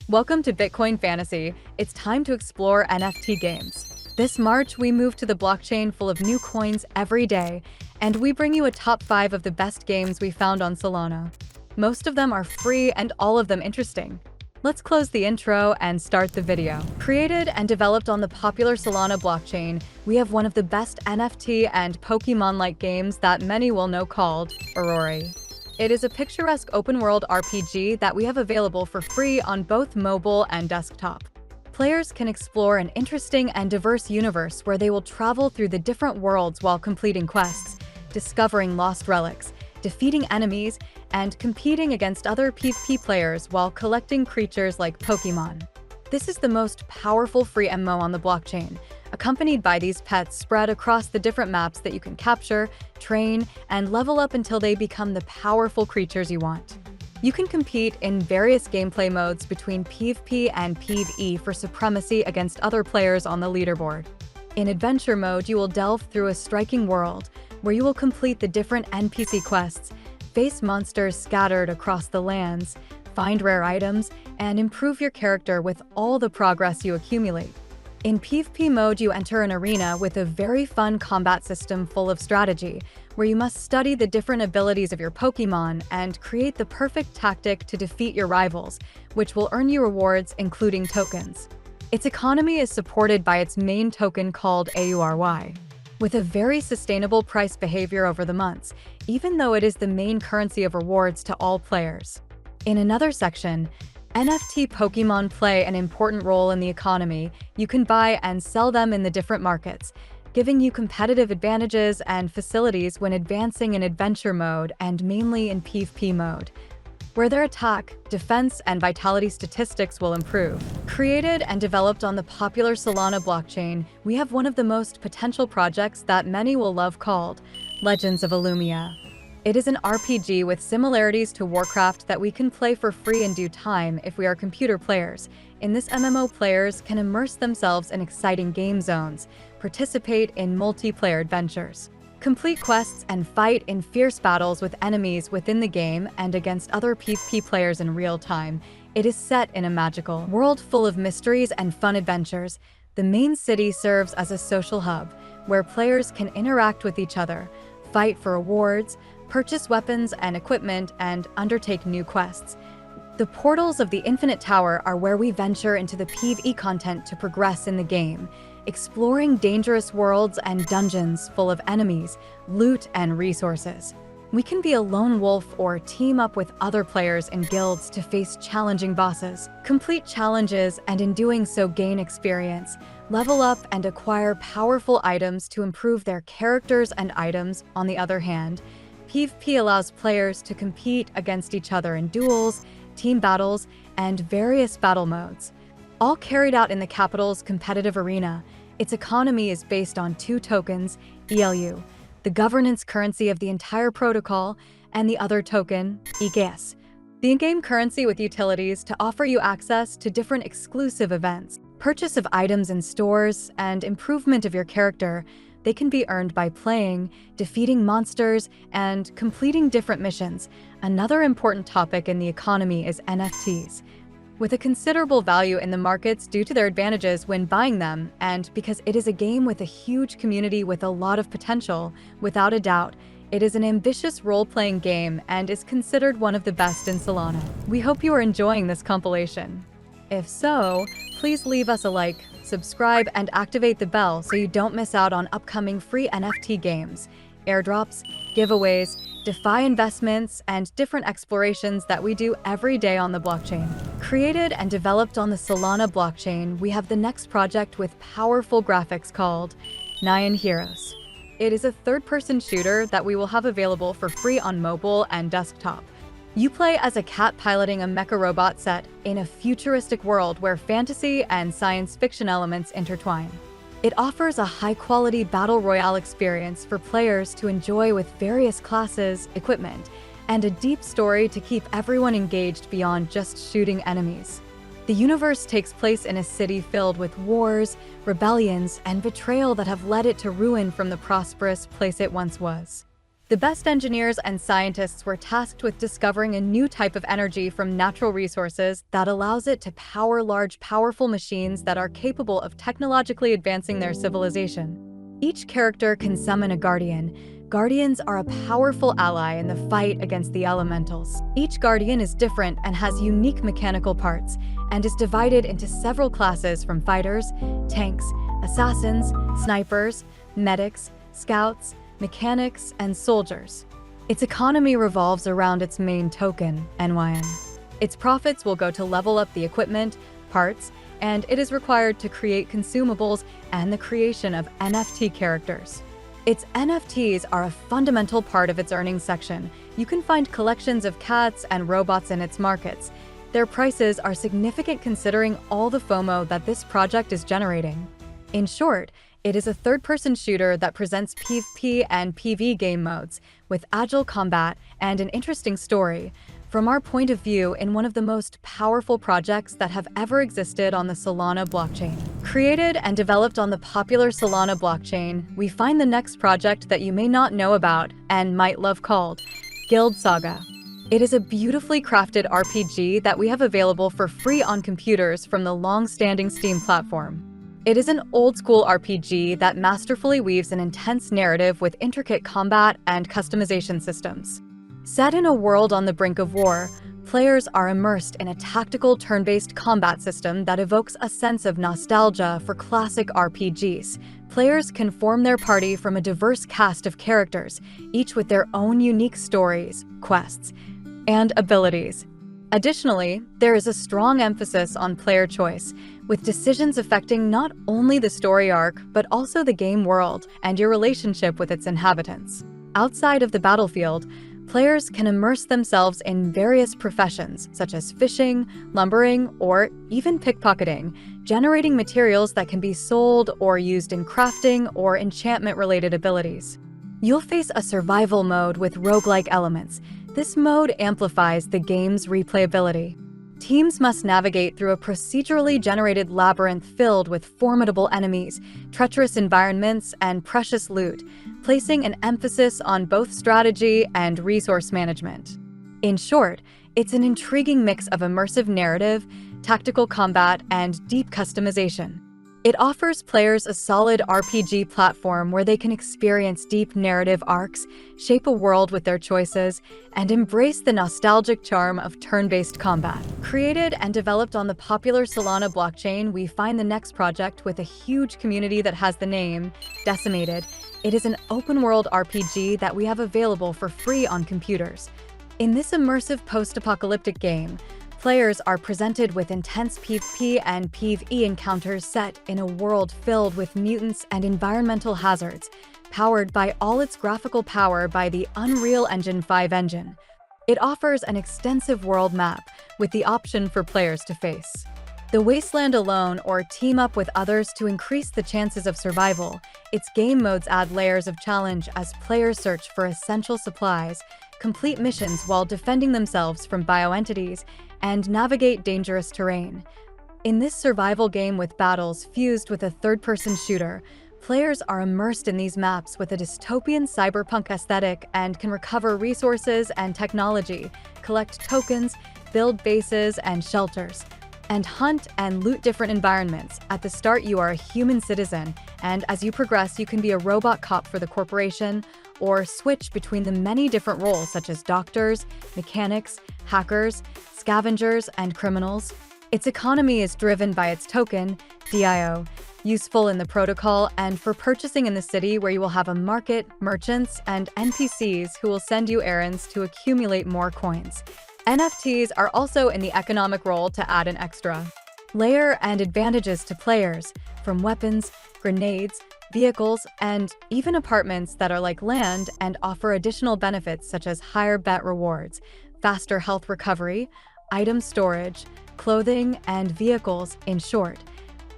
Welcome to Bitcoin Fantasy. It's time to explore NFT games. This March, we move to the blockchain full of new coins every day, and we bring you a top 5 of the best games we found on Solana. Most of them are free and all of them interesting. Let's close the intro and start the video. Created and developed on the popular Solana blockchain, we have one of the best NFT and Pokemon-like games that many will know called Aurory. It is a picturesque open-world RPG that we have available for free on both mobile and desktop. Players can explore an interesting and diverse universe where they will travel through the different worlds while completing quests, discovering lost relics, defeating enemies, and competing against other PvP players while collecting creatures like Pokemon. This is the most powerful free MMO on the blockchain, accompanied by these pets spread across the different maps that you can capture, train, and level up until they become the powerful creatures you want. You can compete in various gameplay modes between PvP and PvE for supremacy against other players on the leaderboard. In adventure mode, you will delve through a striking world where you will complete the different NPC quests, face monsters scattered across the lands, find rare items, and improve your character with all the progress you accumulate. In PvP mode, you enter an arena with a very fun combat system full of strategy, where you must study the different abilities of your Pokemon and create the perfect tactic to defeat your rivals, which will earn you rewards, including tokens. Its economy is supported by its main token called AURY, with a very sustainable price behavior over the months, even though it is the main currency of rewards to all players. In another section, NFT Pokemon play an important role in the economy. You can buy and sell them in the different markets, giving you competitive advantages and facilities when advancing in adventure mode and mainly in PvP mode, where their attack, defense, and vitality statistics will improve. Created and developed on the popular Solana blockchain, we have one of the most potential projects that many will love called Legends of Elumia. It is an RPG with similarities to Warcraft that we can play for free in due time if we are computer players. In this MMO, players can immerse themselves in exciting game zones, participate in multiplayer adventures, complete quests, and fight in fierce battles with enemies within the game and against other PvP players in real time. It is set in a magical world full of mysteries and fun adventures. The main city serves as a social hub where players can interact with each other, fight for rewards, purchase weapons and equipment, and undertake new quests. The portals of the Infinite Tower are where we venture into the PvE content to progress in the game, exploring dangerous worlds and dungeons full of enemies, loot, and resources. We can be a lone wolf or team up with other players in guilds to face challenging bosses, complete challenges, and in doing so gain experience, level up, and acquire powerful items to improve their characters and items. On the other hand, PvP allows players to compete against each other in duels, team battles, and various battle modes, all carried out in the capital's competitive arena. Its economy is based on two tokens, ELU, the governance currency of the entire protocol, and the other token, EGS, the in-game currency with utilities to offer you access to different exclusive events, purchase of items in stores, and improvement of your character. They can be earned by playing, defeating monsters, and completing different missions. Another important topic in the economy is NFTs, with a considerable value in the markets due to their advantages when buying them, and because it is a game with a huge community with a lot of potential. Without a doubt, it is an ambitious role-playing game and is considered one of the best in Solana. We hope you are enjoying this compilation. If so, please leave us a like, subscribe, and activate the bell so you don't miss out on upcoming free NFT games, airdrops, giveaways, DeFi investments, and different explorations that we do every day on the blockchain. Created and developed on the Solana blockchain, we have the next project with powerful graphics called Nyan. It is a third-person shooter that we will have available for free on mobile and desktop. You play as a cat piloting a mecha robot set in a futuristic world where fantasy and science fiction elements intertwine. It offers a high-quality battle royale experience for players to enjoy with various classes, equipment, and a deep story to keep everyone engaged beyond just shooting enemies. The universe takes place in a city filled with wars, rebellions, and betrayal that have led it to ruin from the prosperous place it once was. The best engineers and scientists were tasked with discovering a new type of energy from natural resources that allows it to power large, powerful machines that are capable of technologically advancing their civilization. Each character can summon a guardian. Guardians are a powerful ally in the fight against the elementals. Each guardian is different and has unique mechanical parts, and is divided into several classes from fighters, tanks, assassins, snipers, medics, scouts, mechanics, and soldiers. Its economy revolves around its main token, NYN. Its profits will go to level up the equipment, parts, and it is required to create consumables and the creation of NFT characters. Its NFTs are a fundamental part of its earnings section. You can find collections of cats and robots in its markets. Their prices are significant considering all the FOMO that this project is generating. In short, it is a third-person shooter that presents PvP and PvE game modes, with agile combat and an interesting story. From our point of view, in one of the most powerful projects that have ever existed on the Solana blockchain. Created and developed on the popular Solana blockchain, we find the next project that you may not know about and might love called Guild Saga. It is a beautifully crafted RPG that we have available for free on computers from the long-standing Steam platform. It is an old-school RPG that masterfully weaves an intense narrative with intricate combat and customization systems. Set in a world on the brink of war, players are immersed in a tactical turn-based combat system that evokes a sense of nostalgia for classic RPGs. Players can form their party from a diverse cast of characters, each with their own unique stories, quests, and abilities. Additionally, there is a strong emphasis on player choice, with decisions affecting not only the story arc, but also the game world and your relationship with its inhabitants. Outside of the battlefield, players can immerse themselves in various professions, such as fishing, lumbering, or even pickpocketing, generating materials that can be sold or used in crafting or enchantment-related abilities. You'll face a survival mode with roguelike elements. This mode amplifies the game's replayability. Teams must navigate through a procedurally generated labyrinth filled with formidable enemies, treacherous environments, and precious loot, placing an emphasis on both strategy and resource management. In short, it's an intriguing mix of immersive narrative, tactical combat, and deep customization. It offers players a solid RPG platform where they can experience deep narrative arcs, shape a world with their choices, and embrace the nostalgic charm of turn-based combat. Created and developed on the popular Solana blockchain, we find the next project with a huge community that has the name Decimated. It is an open-world RPG that we have available for free on computers. In this immersive post-apocalyptic game, players are presented with intense PvP and PvE encounters set in a world filled with mutants and environmental hazards, powered by all its graphical power by the Unreal Engine 5 engine. It offers an extensive world map with the option for players to face the wasteland alone or team up with others to increase the chances of survival. Its game modes add layers of challenge as players search for essential supplies, complete missions while defending themselves from bioentities, and navigate dangerous terrain. In this survival game with battles fused with a third-person shooter, players are immersed in these maps with a dystopian cyberpunk aesthetic and can recover resources and technology, collect tokens, build bases and shelters, and hunt and loot different environments. At the start, you are a human citizen, and as you progress, you can be a robot cop for the corporation, or switch between the many different roles such as doctors, mechanics, hackers, scavengers, and criminals. Its economy is driven by its token, DIO, useful in the protocol and for purchasing in the city where you will have a market, merchants, and NPCs who will send you errands to accumulate more coins. NFTs are also in the economic role to add an extra layer and advantages to players, from weapons, grenades, vehicles, and even apartments that are like land and offer additional benefits such as higher bet rewards, faster health recovery, item storage, clothing, and vehicles. In short,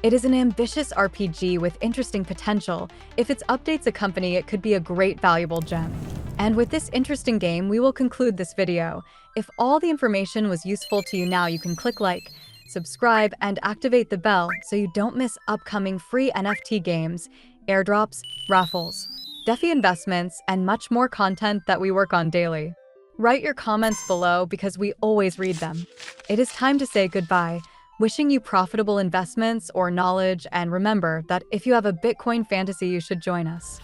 it is an ambitious RPG with interesting potential. If its updates accompany, it could be a great valuable gem. And with this interesting game, we will conclude this video. If all the information was useful to you now, you can click like, subscribe, and activate the bell so you don't miss upcoming free NFT games, airdrops, raffles, DeFi investments, and much more content that we work on daily. Write your comments below because we always read them. It is time to say goodbye, wishing you profitable investments or knowledge, and remember that if you have a Bitcoin fantasy, you should join us.